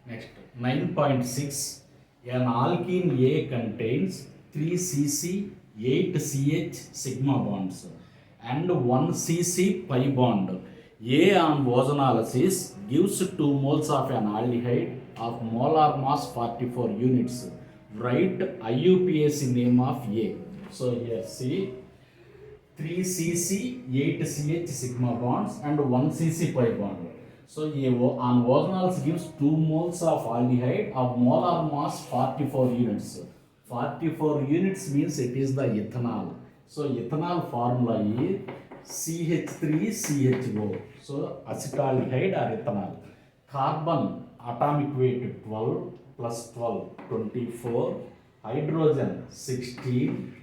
Next, 9.6. An alkene A contains 3 Cc, 8 Ch sigma bonds and 1 Cc pi bond. A on ozonolysis gives 2 moles of an aldehyde of molar mass 44 units. Write IUPAC name of A. So here see 3 Cc, 8 Ch sigma bonds and 1 Cc pi bond. So on ozonols gives 2 moles of aldehyde of molar mass 44 units. 44 units means it is the ethanol. So ethanol formula is CH3CHO. So acetaldehyde or ethanol. Carbon atomic weight 12 plus 12 24. Hydrogen 16.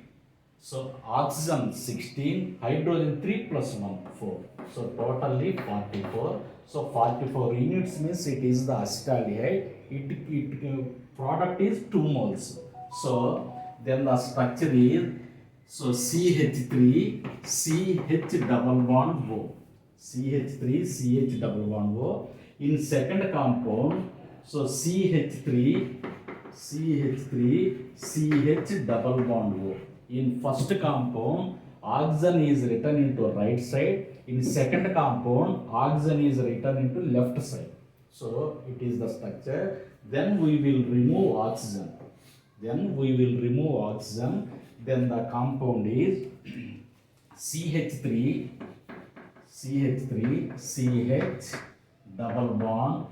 So oxygen 16, hydrogen 3 plus 1, 4. So totally 44. So 44 units means it is the acetaldehyde. It product is 2 moles. So then the structure is so CH3, CH double bond O. CH3, CH double bond O. In second compound, so CH3, CH double bond O. In first compound, oxygen is written into right side. In second compound, oxygen is written into left side. So it is the structure. Then we will remove oxygen. Then the compound is CH3, CH double bond,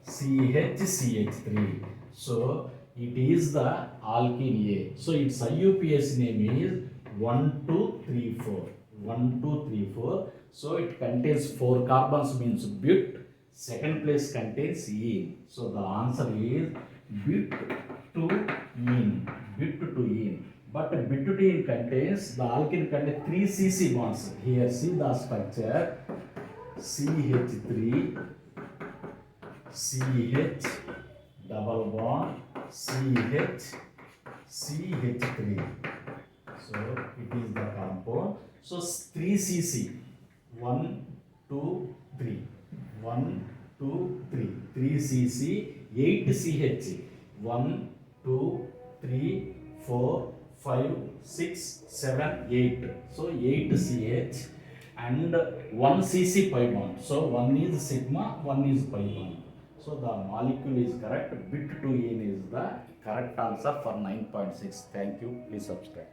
CH3. So it is the alkene A. So its IUPAC name is 1234. 1234. So it contains 4 carbons means but. Second place contains ene. So the answer is but-to-ene. But-to-ene. But but-to-ene contains, the alkene contains 3 Cc bonds. Here see the structure. CH3, CH double bond, CH3. So it is the compound. So 3 Cc. 1, 2, 3. 1, 2, 3. 3 Cc, 8 Ch. 1, 2, 3, 4, 5, 6, 7, 8. So 8 Ch and 1 Cc pi bond. So 1 is sigma, 1 is pi bond. So the molecule is correct. Bit to ene is the correct answer for 9.6. Thank you. Please subscribe.